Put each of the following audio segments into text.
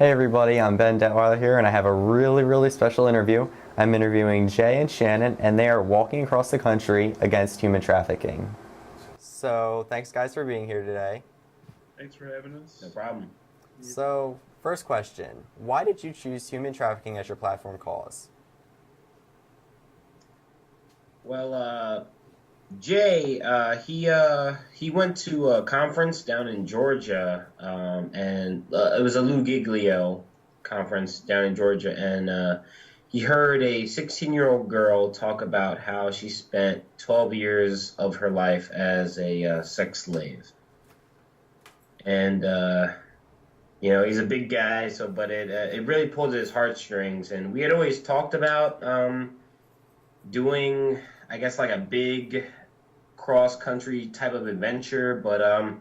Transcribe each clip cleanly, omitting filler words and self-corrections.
Hey everybody, I'm Ben Detweiler here, and I have a really special interview. I'm interviewing Jay and Shannon, and they are walking across the country against human trafficking. So, thanks guys for being here today. Thanks for having us. No problem. So, first question, why did you choose human trafficking as your platform cause? Well, Jay, he went to a conference down in Georgia, and it was a Lou Giglio conference down in Georgia, and he heard a 16-year-old girl talk about how she spent 12 years of her life as a sex slave. And he's a big guy, but it really pulled at his heartstrings, and we had always talked about doing, I guess, like a big cross-country type of adventure, but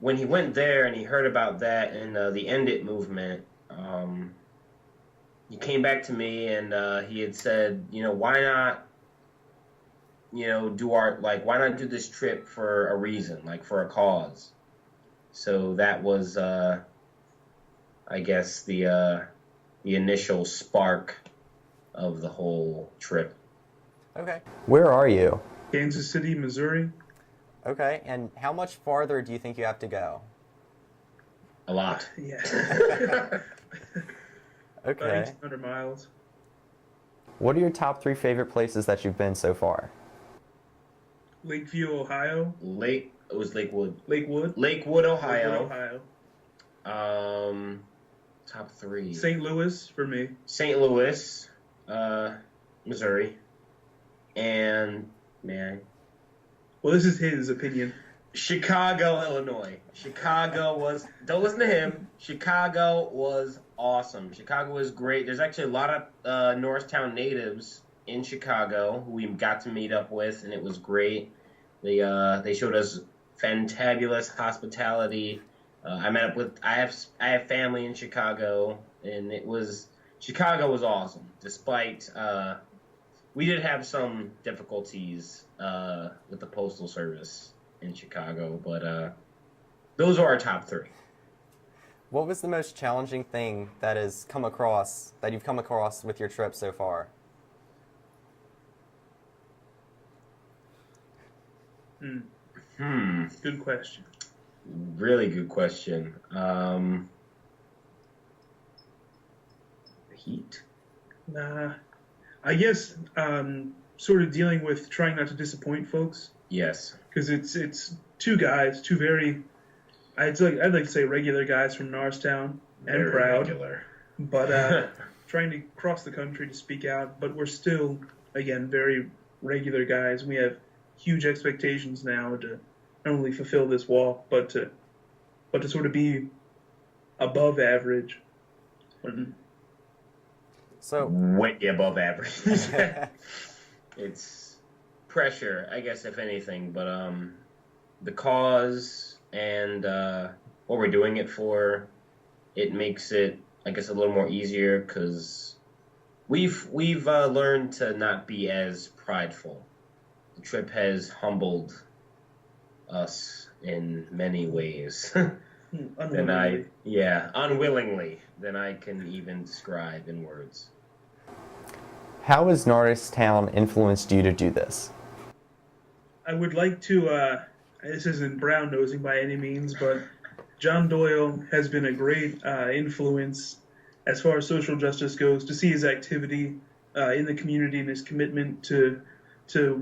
when he went there and he heard about that and the End It movement, he came back to me and he had said, why not, why not do this trip for a reason, like for a cause? So that was, I guess, the initial spark of the whole trip. Okay. Where are you? Kansas City, Missouri. Okay, and how much farther do you think you have to go? A lot. Yeah. Okay. 1,800 miles. What are your top 3 favorite places that you've been so far? Lakeview, Ohio. It was Lakewood. Lakewood, Ohio. Ohio. Top 3. St. Louis for me. St. Louis, Missouri, and Well, this is his opinion. Chicago, Illinois. Don't listen to him. Chicago was awesome. Chicago was great. There's actually a lot of Norristown natives in Chicago who we got to meet up with, and it was great. They showed us fantabulous hospitality. I have family in Chicago, and Chicago was awesome. Despite we did have some difficulties with the postal service in Chicago, but those are our top 3. What was the most challenging thing that you've come across with your trip so far? Good question. Really good question. Heat? Nah. I guess sort of dealing with trying not to disappoint folks. Yes. Because it's two guys, two very, I'd like to say regular guys from Norristown and Very proud. regular. But trying to cross the country to speak out, but we're still, again, very regular guys. We have huge expectations now to not only fulfill this walk, but to sort of be above average. So way above average. It's pressure, I guess, if anything. But the cause and what we're doing it for, it makes it, I guess, a little more easier because we've learned to not be as prideful. The trip has humbled us in many ways. Unwillingly than I can even describe in words. how has Norristown influenced you to do this? I would like to, this isn't brown nosing by any means, but John Doyle has been a great influence as far as social justice goes, to see his activity in the community and his commitment to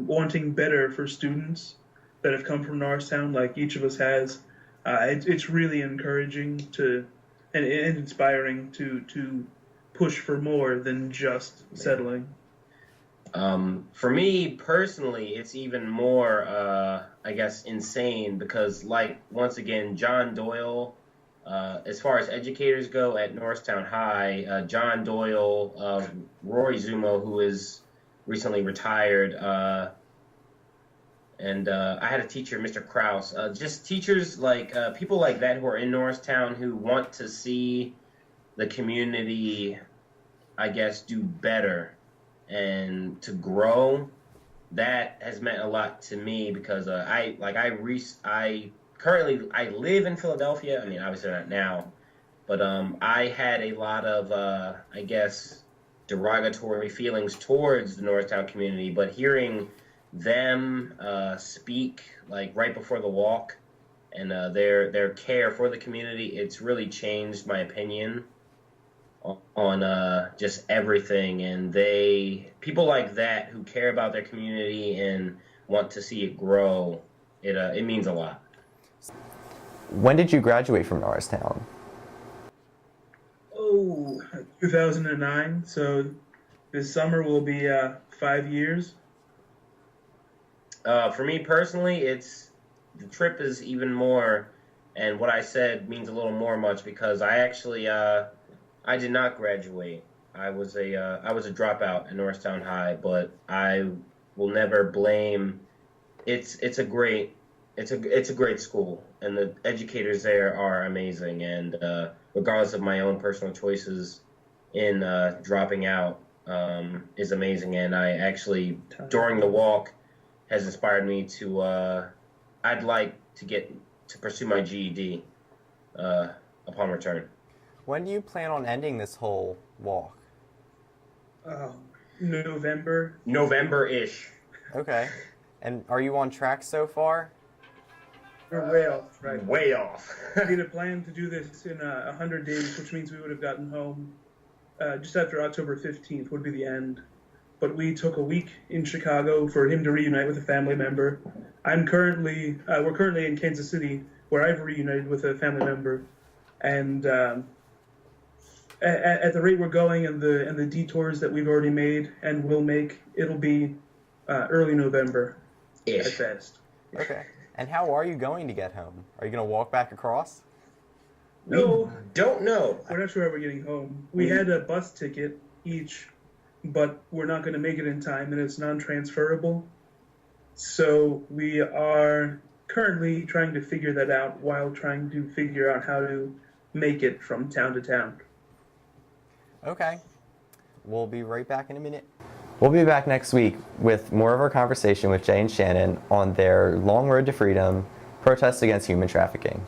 wanting better for students that have come from Norristown, like each of us has. It's really encouraging and inspiring to push for more than just settling. For me personally, it's even more, I guess, insane because, like, once again, John Doyle, as far as educators go at Norristown High, John Doyle, Rory Zumo, who is recently retired, and I had a teacher, Mr. Kraus, just teachers like people like that who are in Norristown who want to see the community, I guess, do better and to grow. That has meant a lot to me because I currently live in Philadelphia. I mean, obviously not now, But I had a lot of, I guess, derogatory feelings towards the Northtown community. But hearing them speak like right before the walk and their care for the community, it's really changed my opinion on just everything. And people like that who care about their community and want to see it grow, it means a lot. When did you graduate from Norristown? 2009. So this summer will be 5 years. For me personally, the trip is even more, and what I said means a little more much because I actually I did not graduate. I was a dropout in Norristown High, but I will never blame. It's a great school, and the educators there are amazing. And regardless of my own personal choices in dropping out, is amazing. And I actually during the walk has inspired me to. I'd like to pursue my GED upon return. When do you plan on ending this whole walk? November. November-ish. Okay. And are you on track so far? We're way off, right? Way off. We had a plan to do this in 100 days, which means we would have gotten home just after October 15th would be the end. But we took a week in Chicago for him to reunite with a family member. We're currently in Kansas City, where I've reunited with a family member, and at the rate we're going and the detours that we've already made and will make, it'll be early November at best. Okay. And how are you going to get home? Are you going to walk back across? No, Don't know. we're not sure how we're getting home. We had a bus ticket each, but we're not going to make it in time, and it's non-transferable. So we are currently trying to figure that out while trying to figure out how to make it from town to town. Okay. We'll be right back in a minute. We'll be back next week with more of our conversation with Jay and Shannon on their long road to freedom, protests against human trafficking.